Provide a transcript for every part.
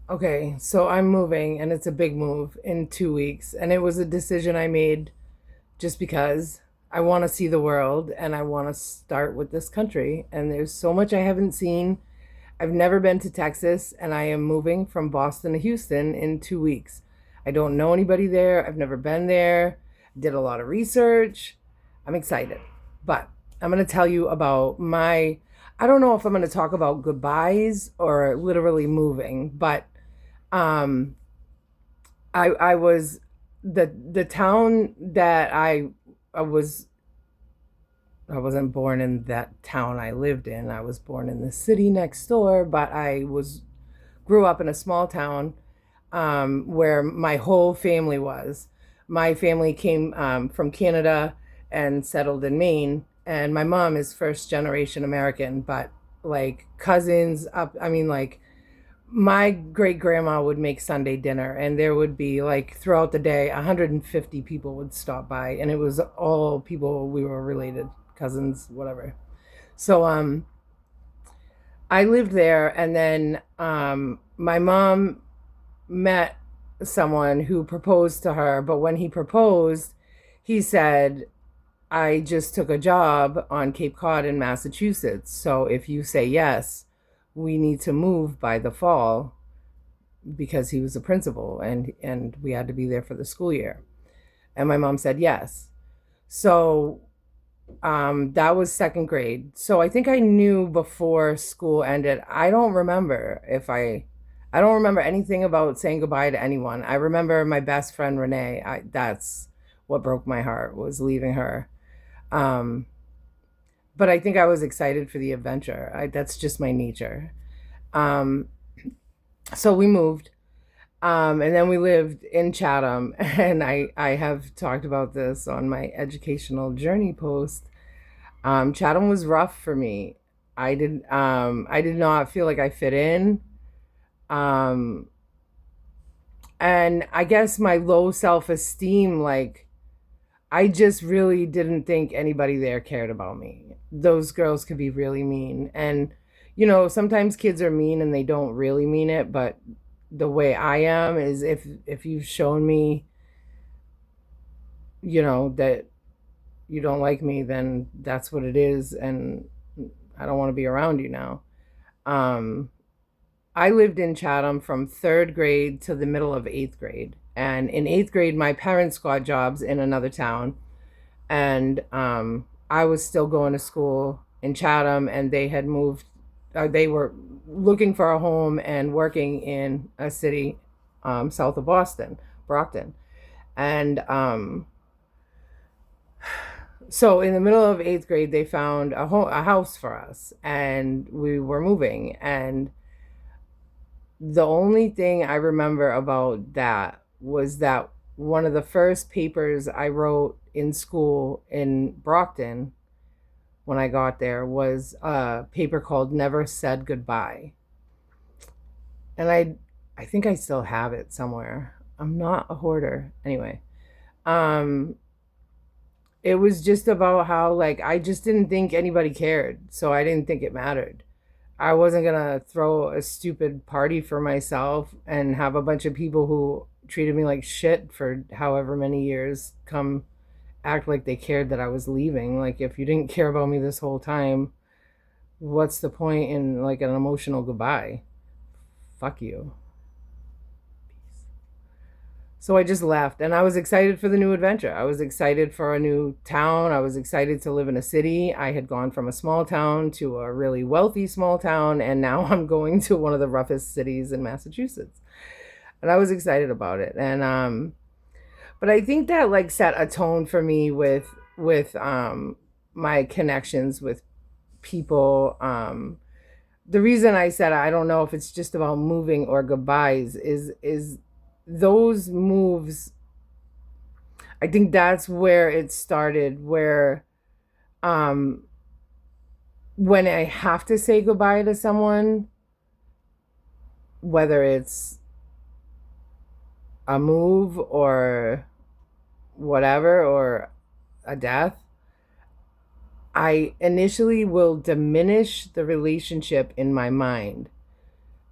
Okay, so I'm moving and it's a big move in 2 weeks. And it was a decision I made just because I want to see the world and I want to start with this country. And there's so much I haven't seen. I've never been to Texas and I am moving from Boston to Houston in 2 weeks. I don't know anybody there. I've never been there. Did a lot of research. I'm excited. But I'm going to tell you about I don't know if I'm going to talk about goodbyes or literally moving, but um I was the town that I was I wasn't born in that town I lived in. I was born in the city next door, but I was grew up in a small town where my whole family was. My family came from Canada and settled in Maine, and my mom is first generation American, but like cousins up. I mean, like my great grandma would make Sunday dinner, and there would be like throughout the day 150 people would stop by, and it was all people we were related, cousins, whatever. So I lived there, and then my mom met someone who proposed to her, but when he proposed, he said, I just took a job on Cape Cod in Massachusetts, so if you say yes, we need to move by the fall, because he was a principal and we had to be there for the school year. And my mom said yes. So that was second grade. So I think I knew before school ended. I don't remember anything about saying goodbye to anyone. I remember my best friend Renee. That's what broke my heart, was leaving her. Um but I think I was excited for the adventure. That's just my nature. Um so we moved. And then we lived in Chatham, and I have talked about this on my educational journey post. Chatham was rough for me. I did not feel like I fit in. Um, and I guess my low self-esteem, like I just really didn't think anybody there cared about me. Those girls could be really mean. And sometimes kids are mean and they don't really mean it, but the way I am is if you've shown me, that you don't like me, then that's what it is, and I don't want to be around you now. Um I lived in Chatham from 3rd grade to the middle of 8th grade. And in 8th grade my parents got jobs in another town, and I was still going to school in Chatham, and they had moved. They were looking for a home and working in a city south of Boston, Brockton, and so in the middle of 8th grade, they found a house for us, and we were moving. And the only thing I remember about that was that one of the first papers I wrote in school in Brockton when I got there was a paper called Never Said Goodbye. And I think I still have it somewhere. I'm not a hoarder. Anyway, um it was just about how, like, I just didn't think anybody cared, so I didn't think it mattered. I wasn't gonna throw a stupid party for myself and have a bunch of people who treated me like shit for however many years come act like they cared that I was leaving. Like, if you didn't care about me this whole time, what's the point in like an emotional goodbye? Fuck you. So I just left, and I was excited for the new adventure. I was excited for a new town. I was excited to live in a city. I had gone from a small town to a really wealthy small town, and now I'm going to one of the roughest cities in Massachusetts. And I was excited about it. And but I think that like set a tone for me with my connections with people. The reason I said I don't know if it's just about moving or goodbyes is those moves. I think that's where it started, where um when I have to say goodbye to someone, whether it's a move or whatever, or a death, I initially will diminish the relationship in my mind.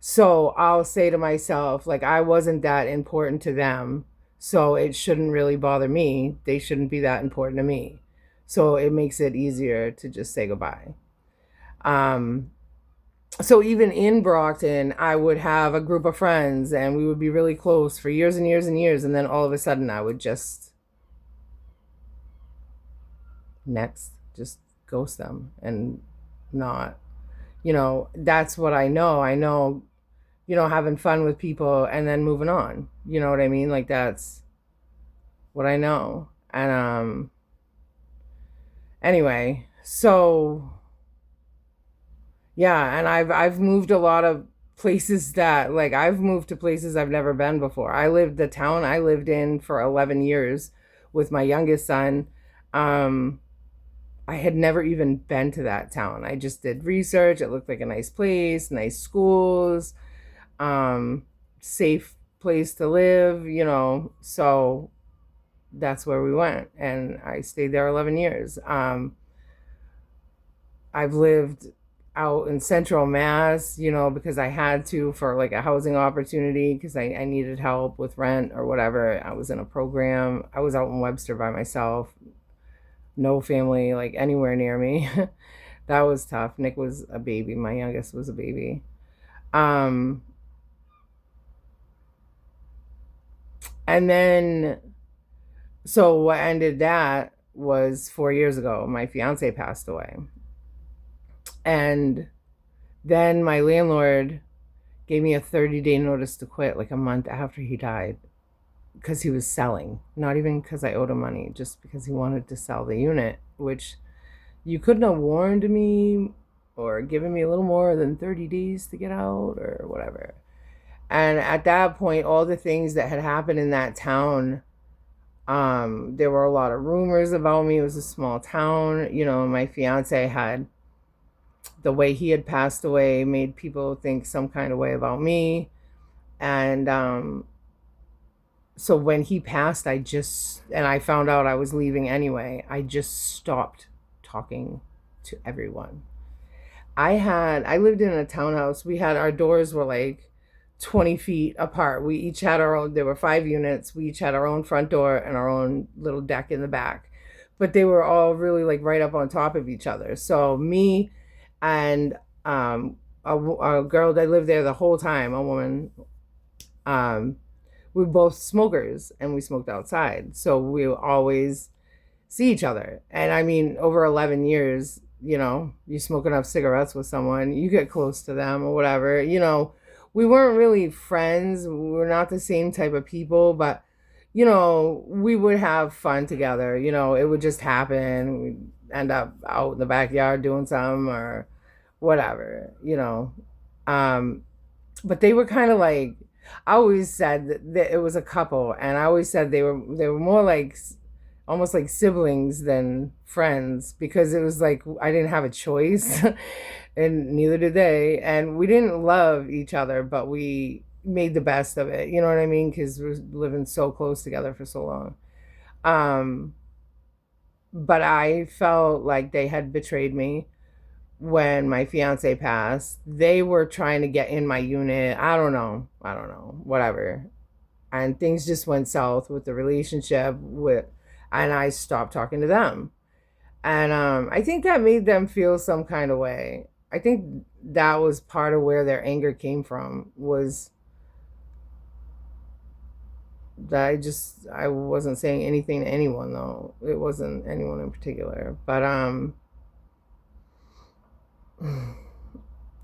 So I'll say to myself, like, I wasn't that important to them, so it shouldn't really bother me. They shouldn't be that important to me. So it makes it easier to just say goodbye. Um, so even in Brockton, I would have a group of friends and we would be really close for years and years and years. And then all of a sudden, I would just next just ghost them and not, that's what I know. I know, having fun with people and then moving on. You know what I mean? Like that's what I know. And anyway, so yeah, and I've moved a lot of places that like I've moved to places I've never been before. The town I lived in for 11 years with my youngest son. Um I had never even been to that town. I just did research. It looked like a nice place, nice schools, um, safe place to live, So that's where we went. And I stayed there 11 years. I've lived out in central Mass, because I had to for like a housing opportunity because I needed help with rent or whatever. I was in a program. I was out in Webster by myself, no family like anywhere near me. That was tough. Nick was a baby. My youngest was a baby. Um, and then, so what ended that was 4 years ago. My fiance passed away. And then my landlord gave me a 30-day notice to quit like a month after he died because he was selling. Not even because I owed him money, just because he wanted to sell the unit, which you couldn't have warned me or given me a little more than 30 days to get out or whatever. And at that point, all the things that had happened in that town, there were a lot of rumors about me. It was a small town. My fiance had, the way he had passed away made people think some kind of way about me. And so when he passed, and I found out I was leaving anyway, I just stopped talking to everyone. I lived in a townhouse. Our doors were like 20 feet apart. We each had our own, there were 5 units. We each had our own front door and our own little deck in the back. But they were all really like right up on top of each other. So me and a girl that lived there the whole time, a woman, um, we were both smokers and we smoked outside. So we would always see each other. And I mean, over 11 years, you smoke enough cigarettes with someone, you get close to them or whatever. We weren't really friends. We were not the same type of people, but, we would have fun together. It would just happen. We'd end up out in the backyard doing something or whatever, Um, but they were kind of like, I always said that it was a couple, and I always said they were more like almost like siblings than friends because it was like I didn't have a choice and neither did they, and we didn't love each other, but we made the best of it. You know what I mean? Because we're living so close together for so long. Um, but I felt like they had betrayed me when my fiance passed. They were trying to get in my unit. I don't know, whatever. And things just went south with the relationship and I stopped talking to them. And I think that made them feel some kind of way. I think that was part of where their anger came from, was that I wasn't saying anything to anyone, though. It wasn't anyone in particular. But I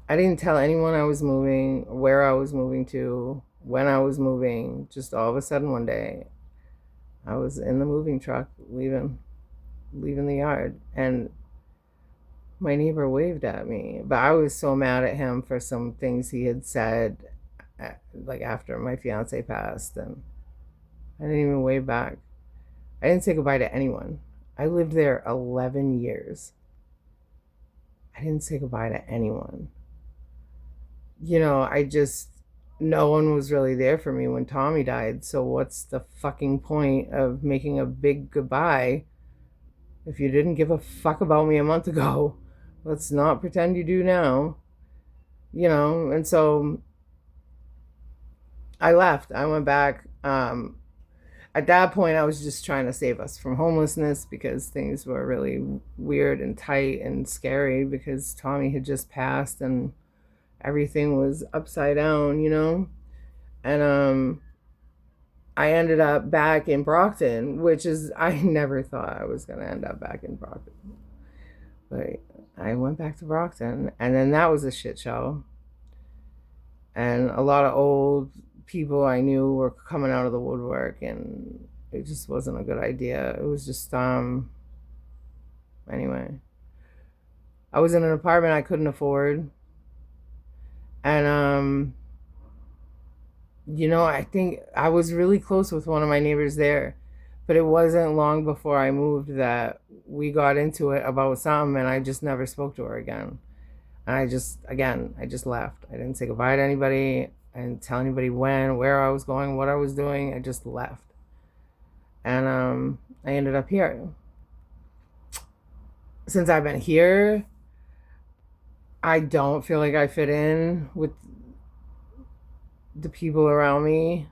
didn't tell anyone I was moving, where I was moving to, when I was moving. Just all of a sudden one day, I was in the moving truck leaving the yard, and my neighbor waved at me. But I was so mad at him for some things he had said, like after my fiance passed, and I didn't even wave back. I didn't say goodbye to anyone. I lived there 11 years. I didn't say goodbye to anyone. No one was really there for me when Tommy died. So what's the fucking point of making a big goodbye if you didn't give a fuck about me a month ago? Let's not pretend you do now. And so I left. I went back. At that point, I was just trying to save us from homelessness because things were really weird and tight and scary because Tommy had just passed and everything was upside down, you know? And I ended up back in Brockton, which is, I never thought I was going to end up back in Brockton. But I went back to Brockton, and then that was a shit show. And a lot of old people I knew were coming out of the woodwork, and it just wasn't a good idea. It was just, anyway. I was in an apartment I couldn't afford. And, I think I was really close with one of my neighbors there, but it wasn't long before I moved that we got into it about something, and I just never spoke to her again. And I just left. I didn't say goodbye to anybody. I didn't tell anybody when, where I was going, what I was doing. I just left. And I ended up here. Since I've been here, I don't feel like I fit in with the people around me.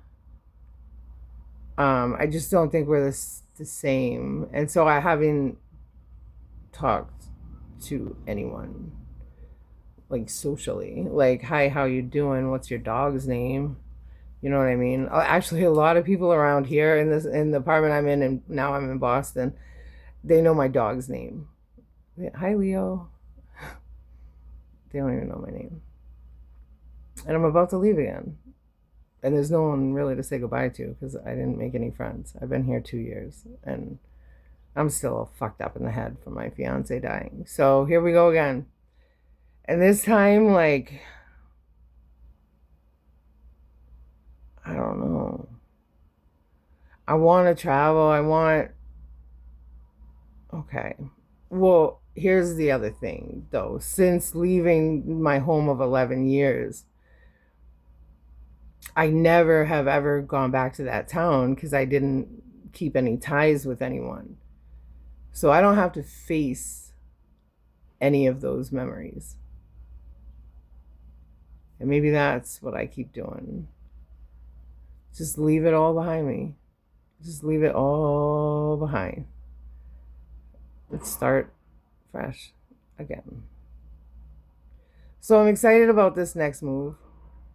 I just don't think we're the same. And so I haven't talked to anyone like socially. Like, hi, how you doing? What's your dog's name? You know what I mean? Actually, a lot of people around here in the apartment I'm in, and now I'm in Boston, they know my dog's name. Hi, Leo. They don't even know my name. And I'm about to leave again. And there's no one really to say goodbye to because I didn't make any friends. I've been here 2 years and I'm still fucked up in the head from my fiance dying. So here we go again. And this time, like, I don't know. I want to travel. Okay. Well, here's the other thing, though. Since leaving my home of 11 years, I never have ever gone back to that town because I didn't keep any ties with anyone. So I don't have to face any of those memories. And maybe that's what I keep doing. Just leave it all behind me. Just leave it all behind. Let's start fresh again. So I'm excited about this next move.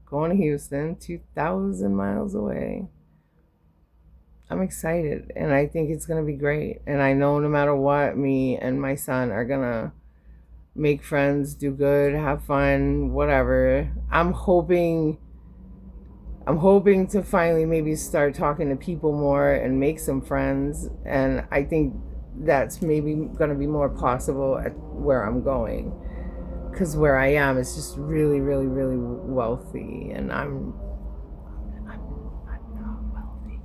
Going to Houston, 2,000 miles away. I'm excited and I think it's going to be great. And I know no matter what, me and my son are going to make friends, do good, have fun, whatever. I'm hoping to finally maybe start talking to people more and make some friends. And I think that's maybe going to be more possible at where I'm going. Because where I am is just really, really, really wealthy. And I'm not wealthy.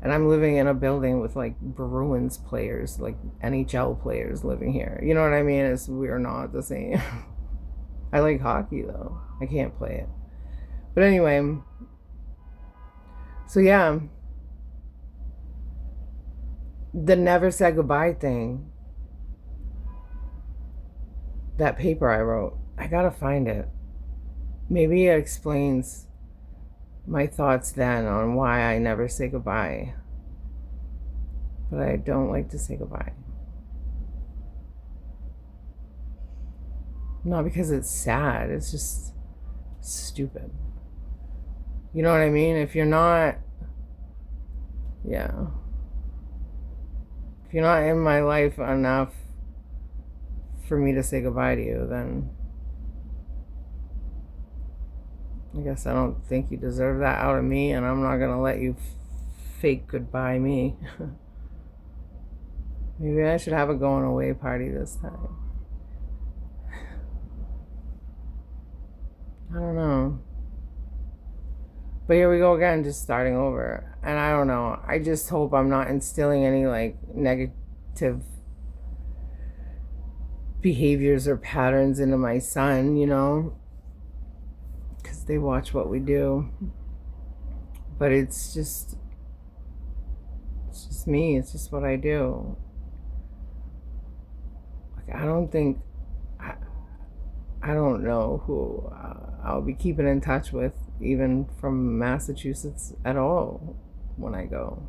And I'm living in a building with like Bruins players, like NHL players living here. You know what I mean? We're not the same. I like hockey though. I can't play it. But anyway, so yeah, the never said goodbye thing, that paper I wrote, I gotta find it. Maybe it explains my thoughts then on why I never say goodbye. But I don't like to say goodbye. Not because it's sad, it's just stupid. You know what I mean? If you're not in my life enough for me to say goodbye to you, then I guess I don't think you deserve that out of me, and I'm not gonna let you fake goodbye me. Maybe I should have a going away party this time. I don't know. But here we go again, just starting over. And I don't know. I just hope I'm not instilling any like negative behaviors or patterns into my son, because they watch what we do. But it's just me. It's just what I do. Like I I don't know who I'll be keeping in touch with, even from Massachusetts at all, when I go.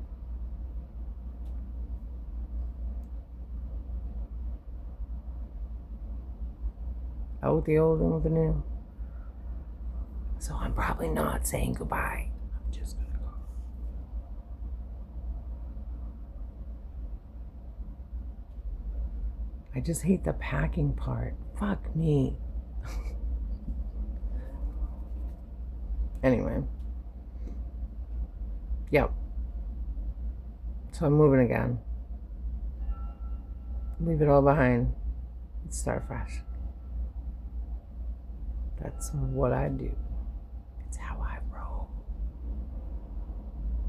Out with the old and with the new. So I'm probably not saying goodbye. I'm just gonna go. I just hate the packing part. Fuck me. Anyway. Yep. So I'm moving again. Leave it all behind. Start fresh. That's what I do. It's how I